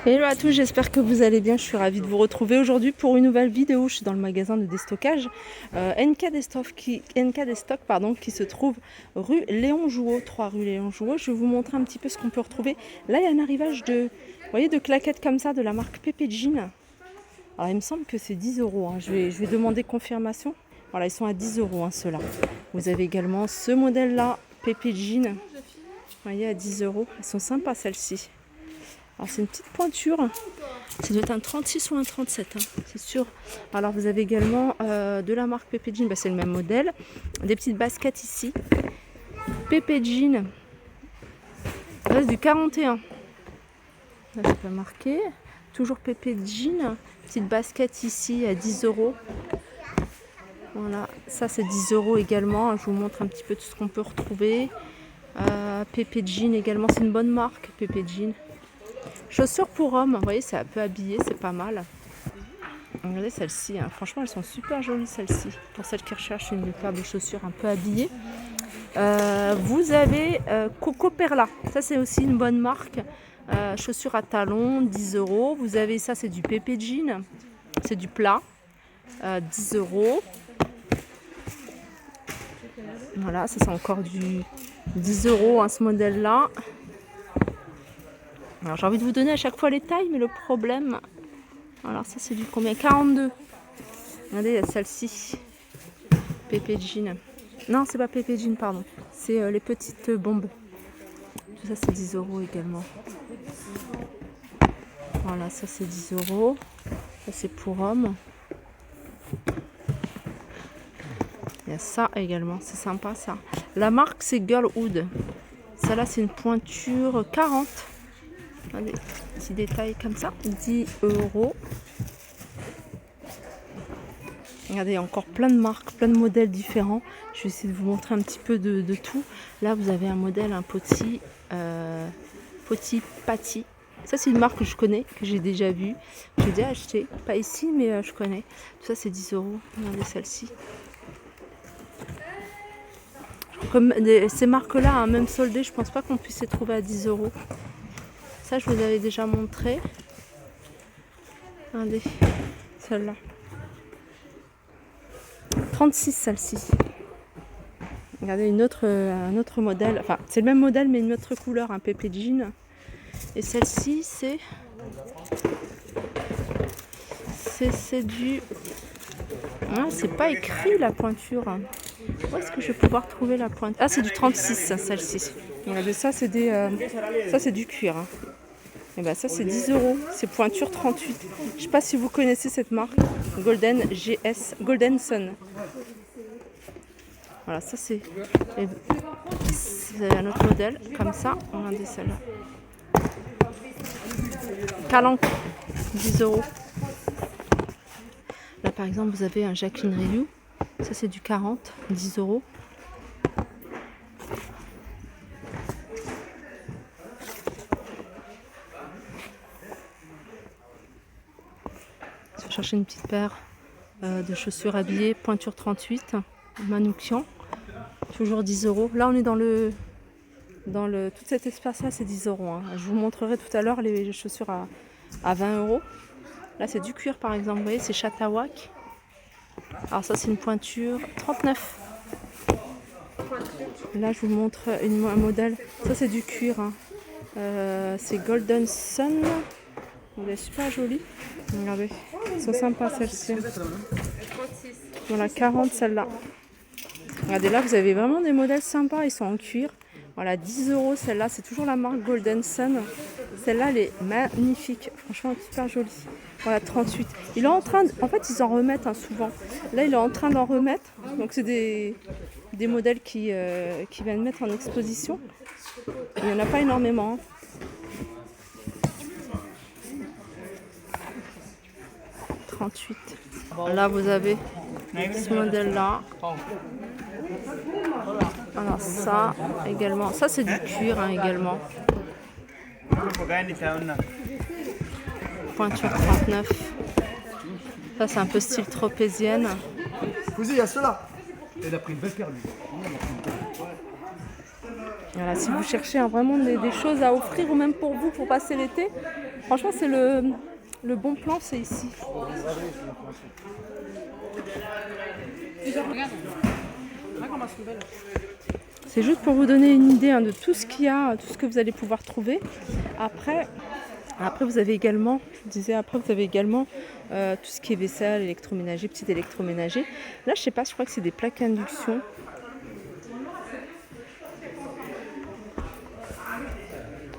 Hello à tous, j'espère que vous allez bien. Je suis ravie de vous retrouver aujourd'hui pour une nouvelle vidéo. Je suis dans le magasin de déstockage NK Destock qui se trouve rue Léon Jouot, 3 rue Léon Jouot. Je vais vous montrer un petit peu ce qu'on peut retrouver. Là, il y a un arrivage de, vous voyez, de claquettes comme ça de la marque Pepe Jean. Alors, il me semble que c'est 10 euros. Je vais demander confirmation. Voilà, ils sont à 10 euros ceux-là. Vous avez également ce modèle-là, Pepe Jean. Vous voyez, à 10 euros. Elles sont sympas celles-ci. Alors c'est une petite pointure, ça doit être un 36 ou un 37, c'est sûr. Alors vous avez également de la marque Pepe Jean, c'est le même modèle. Des petites baskets ici. Pepe Jean, là c'est du 41. Là c'est pas marqué. Toujours Pepe Jean, petite basket ici à 10 euros. Voilà, ça c'est 10 euros également. Je vous montre un petit peu tout ce qu'on peut retrouver. Pepe Jean également, c'est une bonne marque, Pepe Jean. Chaussures pour hommes, vous voyez, c'est un peu habillé, c'est pas mal. Regardez celles-ci, franchement elles sont super jolies celles-ci. Pour celles qui recherchent une paire de chaussures un peu habillées. Vous avez Coco Perla, ça c'est aussi une bonne marque. Chaussures à talons, 10 euros. Vous avez ça, c'est du Pepe Jean, c'est du plat, 10 euros. Voilà, ça c'est encore du 10 euros ce modèle-là. Alors j'ai envie de vous donner à chaque fois les tailles, mais le problème... Alors ça c'est du combien? 42. Regardez, il y a celle-ci. Pepe Jean. Non, c'est pas Pepe Jean, pardon. C'est les petites bombes. Tout ça c'est 10 euros également. Voilà, ça c'est 10 euros. Ça c'est pour hommes. Il y a ça également, c'est sympa ça. La marque c'est Girlhood. Celle-là c'est une pointure 40. Des petits détails comme ça, 10 euros. Regardez, il y a encore plein de marques, plein de modèles différents. Je vais essayer de vous montrer un petit peu de tout. Là, vous avez un modèle, un Poti Patti. Ça, c'est une marque que je connais, que j'ai déjà vue. J'ai déjà acheté, pas ici, mais je connais. Tout ça, c'est 10 euros. Regardez celle-ci. Comme ces marques-là, même soldées, je pense pas qu'on puisse les trouver à 10 euros. Ça, je vous avais déjà montré. Regardez, celle-là. 36, celle-ci. Regardez, un autre modèle. Enfin, c'est le même modèle, mais une autre couleur, un Pepe Jean. Et celle-ci, c'est du... Ah, c'est pas écrit, la pointure. Où est-ce que je vais pouvoir trouver la pointure? Ah, c'est du 36, celle-ci. Regardez, ça, c'est du cuir. Et ben ça c'est 10 euros, c'est pointure 38. Je sais pas si vous connaissez cette marque, Golden GS, Golden Sun. Voilà, ça c'est un autre modèle, comme ça. Regardez celle-là. Calanque, 10 euros. Là par exemple vous avez un Jacqueline Rioux, ça c'est du 40, 10 euros. Chercher une petite paire de chaussures habillées, pointure 38, Manoukian, toujours 10 euros. Là on est tout cet espace là, c'est 10 euros. Je vous montrerai tout à l'heure les chaussures à 20 euros. Là c'est du cuir par exemple, vous voyez, c'est Chatawak. Alors ça c'est une pointure 39. Là je vous montre un modèle, ça c'est du cuir, c'est Golden Sun. Elle est super jolie. Regardez, elles sont sympas celles-ci. Voilà, 40 celle-là. Regardez, là vous avez vraiment des modèles sympas, ils sont en cuir. Voilà, 10 euros celle-là, c'est toujours la marque Golden Sun. Celle-là, elle est magnifique, franchement super jolie. Voilà, 38. Il est en train en fait, ils en remettent souvent. Là, il est en train d'en remettre. Donc c'est des modèles qui viennent mettre en exposition. Il n'y en a pas énormément. 38. Là vous avez ce modèle là. Alors ça également, ça c'est du cuir également. Pointure 39. Ça c'est un peu style tropézienne. Il y a cela. Il a pris une belle paire lui. Voilà, si vous cherchez vraiment des choses à offrir ou même pour vous, pour passer l'été, franchement c'est le bon plan, c'est ici. C'est juste pour vous donner une idée de tout ce qu'il y a, tout ce que vous allez pouvoir trouver. Après vous avez également, je vous disais, après vous avez également tout ce qui est vaisselle, électroménager, petit électroménager. Là, je sais pas, je crois que c'est des plaques à induction.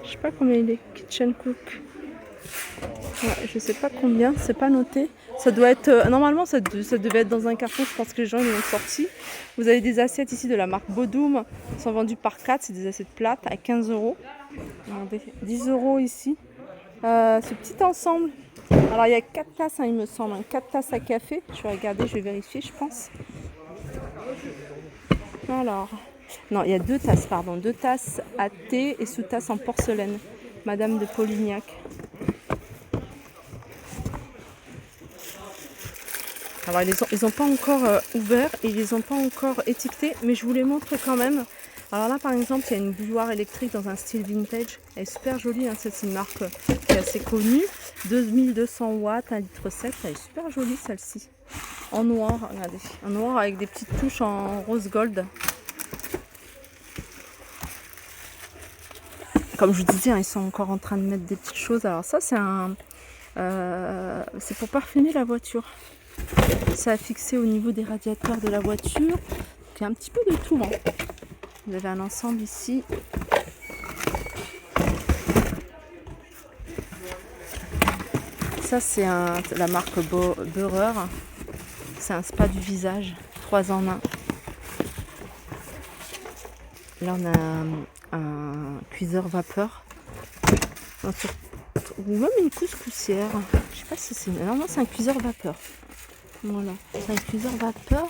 Je sais pas combien il est, Kitchen Cook. Ouais, je sais pas combien, c'est pas noté. Ça doit être, normalement ça devait être dans un carton, je pense que les gens ils l'ont sorti. Vous avez des assiettes ici de la marque Bodum, qui sont vendues par 4, c'est des assiettes plates à 15 €. Regardez, 10 € ici. Ce petit ensemble, alors il y a 4 tasses il me semble, 4 tasses à café. Je vais regarder, je vais vérifier je pense. Alors, non il y a 2 tasses, pardon, 2 tasses à thé et sous-tasses en porcelaine. Madame de Polignac. Alors ils ont pas encore ouvert et ils les ont pas encore étiquetés, mais je vous les montre quand même. Alors là par exemple il y a une bouilloire électrique dans un style vintage, elle est super jolie, hein. C'est une marque qui est assez connue, 2200 watts, 1,7 litre, elle est super jolie celle-ci, en noir, regardez, en noir avec des petites touches en rose gold. Comme je vous disais, ils sont encore en train de mettre des petites choses. Alors ça c'est pour parfumer la voiture. Ça a fixé au niveau des radiateurs de la voiture. Donc, il y a un petit peu de tout. Vous avez un ensemble ici. Ça, c'est la marque Beurreur. C'est un spa du visage. 3 en 1. Là, on a un cuiseur vapeur. Ou même une couscoussière. Je sais pas si c'est... Non, c'est un cuiseur vapeur. Voilà, c'est un cuiseur vapeur.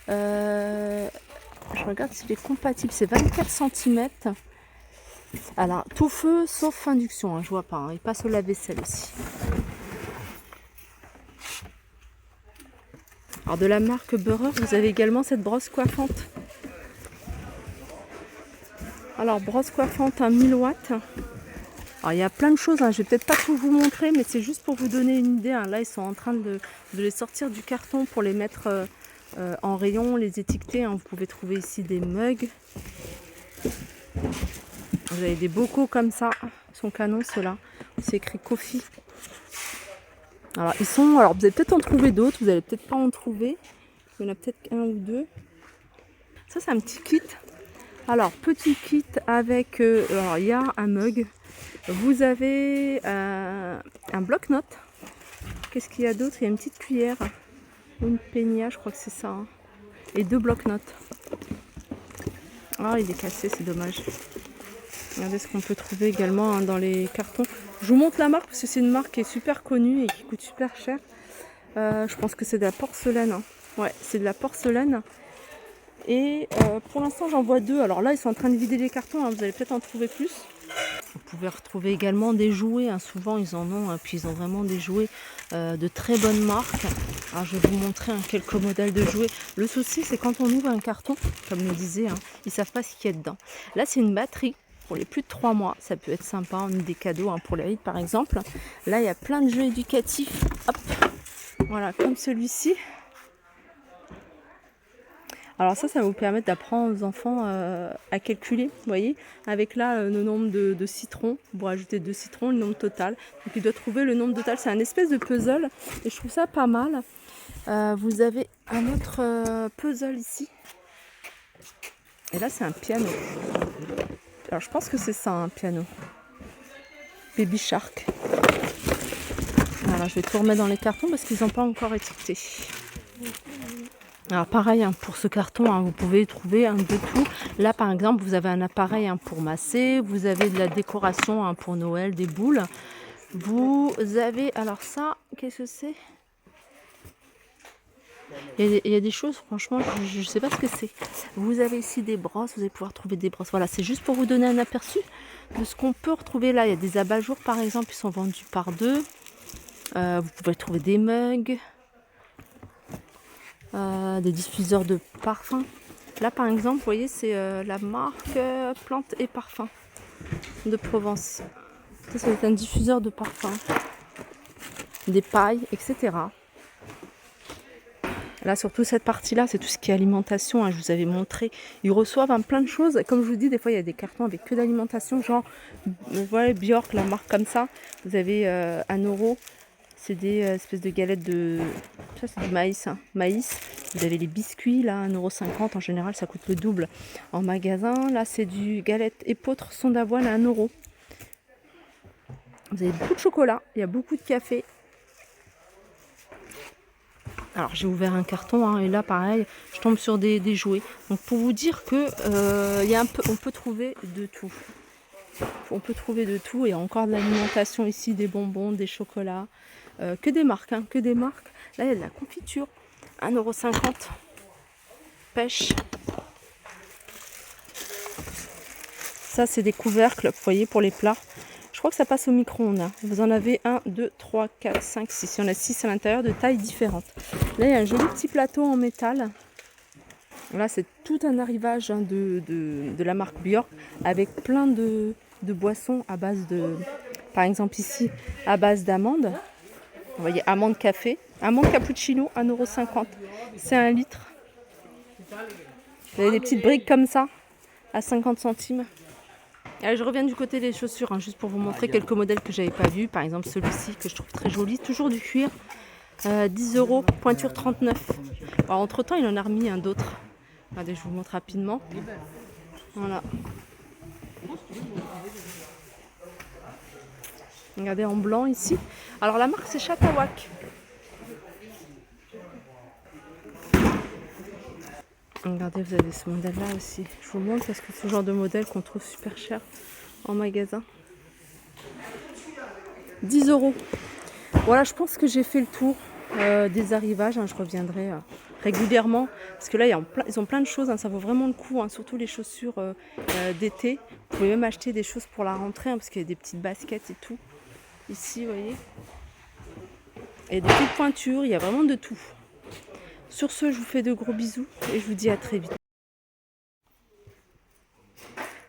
Je regarde s'il est compatible. C'est 24 cm. Alors, tout feu sauf induction. Hein, je vois pas. Hein. Il passe au lave-vaisselle aussi. Alors, de la marque Beurreur, vous avez également cette brosse coiffante. Alors, brosse coiffante à 1000 watts. Alors, il y a plein de choses, hein. Je vais peut-être pas tout vous montrer, mais c'est juste pour vous donner une idée. Hein. Là, ils sont en train de les sortir du carton pour les mettre en rayon, les étiqueter. Hein. Vous pouvez trouver ici des mugs. Vous avez des bocaux comme ça. Ils sont canons, ceux-là. C'est écrit Coffee. Alors, vous allez peut-être en trouver d'autres. Vous allez peut-être pas en trouver. Il y en a peut-être 1 ou 2. Ça, c'est un petit kit. Alors, petit kit avec... alors, il y a un mug. Vous avez un bloc-notes. Qu'est-ce qu'il y a d'autre? Il y a une petite cuillère. Une peña, je crois que c'est ça. Hein. Et 2 bloc-notes. Ah, il est cassé, c'est dommage. Regardez ce qu'on peut trouver également hein, dans les cartons. Je vous montre la marque parce que c'est une marque qui est super connue et qui coûte super cher. Je pense que c'est de la porcelaine. Hein. Ouais, c'est de la porcelaine. Et pour l'instant, j'en vois 2. Alors là, ils sont en train de vider les cartons. Hein. Vous allez peut-être en trouver plus. Vous pouvez retrouver également des jouets. Hein. Souvent, ils en ont. Hein. Puis, ils ont vraiment des jouets de très bonne marque. Alors, je vais vous montrer quelques modèles de jouets. Le souci, c'est quand on ouvre un carton, comme je le disais, hein, ils ne savent pas ce qu'il y a dedans. Là, c'est une batterie. Pour les plus de 3 mois, ça peut être sympa, on met des cadeaux hein, pour les rides par exemple. Là, il y a plein de jeux éducatifs. Hop. Voilà, comme celui-ci. Alors ça va vous permettre d'apprendre aux enfants à calculer, vous voyez, avec là le nombre de citrons. Vous rajoutez 2 citrons, le nombre total. Donc il doit trouver le nombre total. C'est un espèce de puzzle et je trouve ça pas mal. Vous avez un autre puzzle ici. Et là, c'est un piano. Alors je pense que c'est ça, un piano. Baby Shark. Alors je vais tout remettre dans les cartons parce qu'ils n'ont pas encore étiqueté. Alors pareil, hein, pour ce carton, hein, vous pouvez trouver de tout. Là par exemple, vous avez un appareil hein, pour masser. Vous avez de la décoration hein, pour Noël, des boules. Vous avez, alors ça, qu'est-ce que c'est? Il y a des choses, franchement, je ne sais pas ce que c'est. Vous avez ici des brosses, vous allez pouvoir trouver des brosses. Voilà, c'est juste pour vous donner un aperçu de ce qu'on peut retrouver là. Il y a des abat-jours, par exemple, qui sont vendus par 2. Vous pouvez trouver des mugs, des diffuseurs de parfum. Là par exemple, vous voyez, c'est la marque Plantes et Parfums de Provence. Ça va être un diffuseur de parfums, des pailles, etc. Là, surtout cette partie-là, c'est tout ce qui est alimentation. Hein, je vous avais montré. Ils reçoivent plein de choses. Comme je vous dis, des fois, il y a des cartons avec que d'alimentation. Genre, voilà, Bjork, la marque comme ça. Vous avez 1 €. C'est des espèces de galettes de... Ça, c'est du maïs. Hein. Maïs. Vous avez les biscuits, là, 1,50 €. En général, ça coûte le double en magasin. Là, c'est du galette épeautre son d'avoine à 1 €. Vous avez beaucoup de chocolat. Il y a beaucoup de café. Alors j'ai ouvert un carton hein, et là pareil, je tombe sur des jouets. Donc pour vous dire que on peut trouver de tout. On peut trouver de tout et encore de l'alimentation ici, des bonbons, des chocolats, que des marques, hein, que des marques. Là il y a de la confiture, 1,50 €. Pêche. Ça c'est des couvercles, vous voyez, pour les plats. Je crois que ça passe au micro-ondes. Vous en avez 1, 2, 3, 4, 5, 6. Il y en a 6 à l'intérieur de tailles différentes. Là, il y a un joli petit plateau en métal. Là, c'est tout un arrivage hein, de la marque Bjork avec plein de boissons à base de... Par exemple ici, à base d'amandes. Vous voyez, amande café. Amande cappuccino, 1,50 €. C'est 1 litre. Vous avez des petites briques comme ça, à 50 centimes. Allez, je reviens du côté des chaussures, hein, juste pour vous montrer quelques modèles que j'avais pas vus. Par exemple celui-ci que je trouve très joli, toujours du cuir, 10 €, pointure 39. Alors, entre temps il en a remis un d'autres. Regardez, je vous montre rapidement. Voilà. Regardez en blanc ici. Alors la marque c'est Chatawak. Regardez, vous avez ce modèle là aussi. Je vous montre parce que c'est ce genre de modèle qu'on trouve super cher en magasin. 10 €. Voilà, je pense que j'ai fait le tour des arrivages. Hein, je reviendrai régulièrement parce que là, ils ont plein de choses. Hein, ça vaut vraiment le coup, hein, surtout les chaussures d'été. Vous pouvez même acheter des choses pour la rentrée hein, parce qu'il y a des petites baskets et tout. Ici, vous voyez. Et des petites pointures, il y a vraiment de tout. Sur ce, je vous fais de gros bisous et je vous dis à très vite.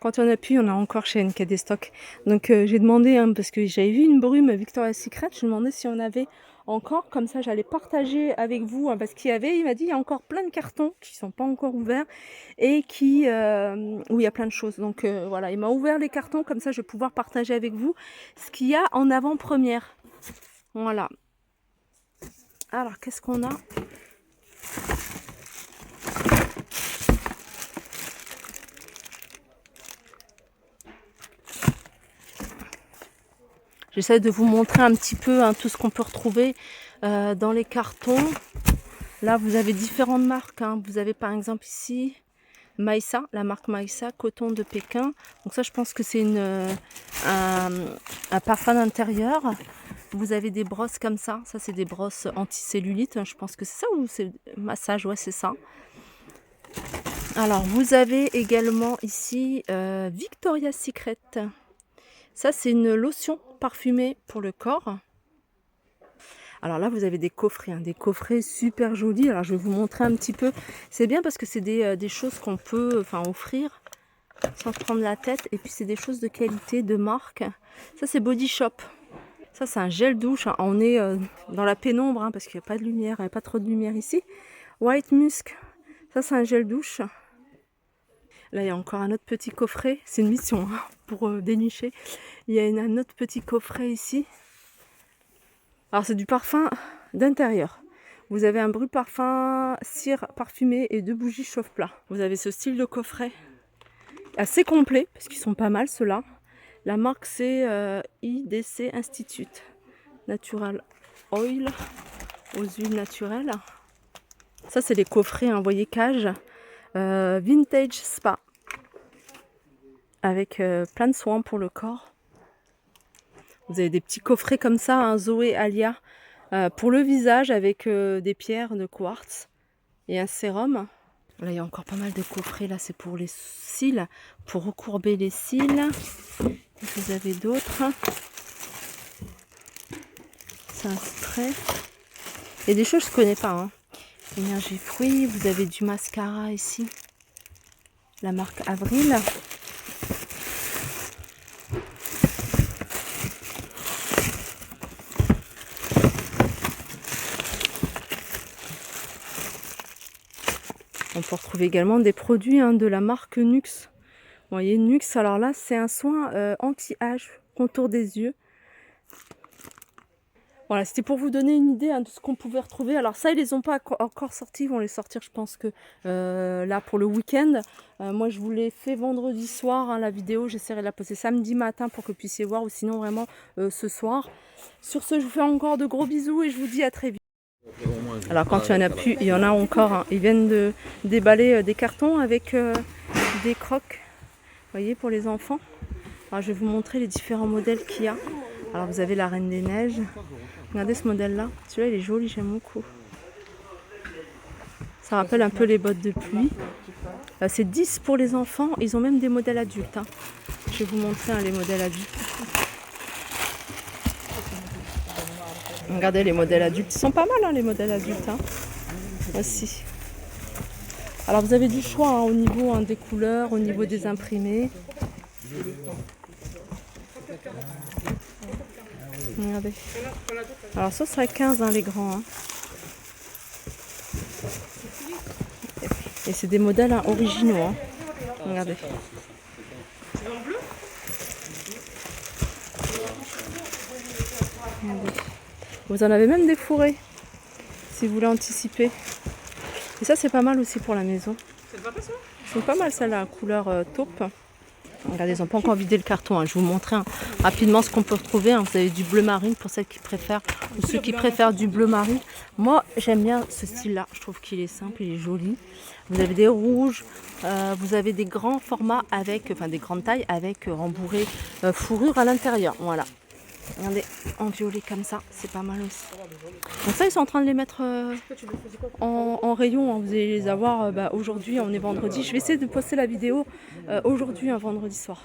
Quand on appuie, on a encore chez NKD Stock. Donc j'ai demandé, hein, parce que j'avais vu une brume Victoria's Secret, je me demandais si on avait encore, comme ça j'allais partager avec vous, hein, parce qu'il m'a dit il y a encore plein de cartons qui ne sont pas encore ouverts et où il y a plein de choses. Donc voilà, il m'a ouvert les cartons, comme ça je vais pouvoir partager avec vous ce qu'il y a en avant-première. Voilà. Alors qu'est-ce qu'on a ? J'essaie de vous montrer un petit peu hein, tout ce qu'on peut retrouver dans les cartons. Là, vous avez différentes marques. Hein. Vous avez par exemple ici Maïssa, la marque Maïssa, coton de Pékin. Donc ça, je pense que c'est un parfum d'intérieur. Vous avez des brosses comme ça. Ça, c'est des brosses anti-cellulite. Je pense que c'est ça ou c'est massage. Ouais, c'est ça. Alors, vous avez également ici Victoria's Secret. Ça, c'est une lotion parfumée pour le corps. Alors là, vous avez des coffrets, hein, des coffrets super jolis. Alors, je vais vous montrer un petit peu. C'est bien parce que c'est des choses qu'on peut offrir sans se prendre la tête. Et puis, c'est des choses de qualité, de marque. Ça, c'est Body Shop. Ça, c'est un gel douche. Hein. On est dans la pénombre hein, parce qu'il n'y a pas de lumière. Il n'y a pas trop de lumière ici. White Musk. Ça, c'est un gel douche. Là, il y a encore un autre petit coffret. C'est une mission hein, pour dénicher. Il y a un autre petit coffret ici. Alors, c'est du parfum d'intérieur. Vous avez un brûle parfum, cire parfumée et 2 bougies chauffe-plat. Vous avez ce style de coffret assez complet, parce qu'ils sont pas mal ceux-là. La marque, c'est IDC Institute. Natural Oil, aux huiles naturelles. Ça, c'est les coffrets, hein, vous voyez, cage. Vintage Spa avec plein de soins pour le corps. Vous avez des petits coffrets comme ça, hein, Zoé Alia pour le visage avec des pierres de quartz et un sérum. Là, il y a encore pas mal de coffrets. Là, c'est pour les cils, pour recourber les cils. Et vous avez d'autres. C'est un spray. Il y a des choses que je ne connais pas. Hein. Énergie fruits, vous avez du mascara ici. la marque Avril. On peut retrouver également des produits de la marque Nux. Vous voyez, Nux, alors là, c'est un soin anti-âge, contour des yeux. Voilà, c'était pour vous donner une idée de ce qu'on pouvait retrouver. Alors ça, ils les ont pas encore sortis, ils vont les sortir, je pense que là pour le week-end. Moi, je vous l'ai fait vendredi soir, la vidéo. J'essaierai de la poster samedi matin pour que vous puissiez voir, ou sinon vraiment ce soir. Sur ce, je vous fais encore de gros bisous et je vous dis à très vite. Alors quand il n'y en a plus, il y en a encore. Ils viennent de déballer des cartons avec des crocs, vous voyez, pour les enfants. Alors je vais vous montrer les différents modèles qu'il y a. Alors vous avez la Reine des Neiges. Regardez ce modèle-là. Celui-là, il est joli, j'aime beaucoup. Ça rappelle un peu les bottes de pluie. C'est 10 pour les enfants. Ils ont même des modèles adultes. Je vais vous montrer les modèles adultes. Regardez les modèles adultes. Ils sont pas mal, les modèles adultes. Aussi. Alors vous avez du choix au niveau des couleurs, au niveau des imprimés. Regardez. Alors ça serait 15 les grands. Et c'est des modèles originaux. Regardez. Regardez. Vous en avez même des fourrés, si vous voulez anticiper. Et ça c'est pas mal aussi pour la maison. C'est pas mal celle-là, couleur taupe. Regardez, ils n'ont pas encore vidé le carton. Je vais vous montrer rapidement ce qu'on peut retrouver. Vous avez du bleu marine pour celles qui préfèrent, ou ceux qui préfèrent du bleu marine. Moi, j'aime bien ce style-là. Je trouve qu'il est simple, il est joli. Vous avez des rouges, vous avez des grands formats avec, enfin des grandes tailles avec rembourré fourrure à l'intérieur. Voilà. Regardez, en violet comme ça, c'est pas mal aussi. Donc ça, ils sont en train de les mettre en rayon. Vous allez les avoir aujourd'hui, on est vendredi. Je vais essayer de poster la vidéo aujourd'hui, un vendredi soir.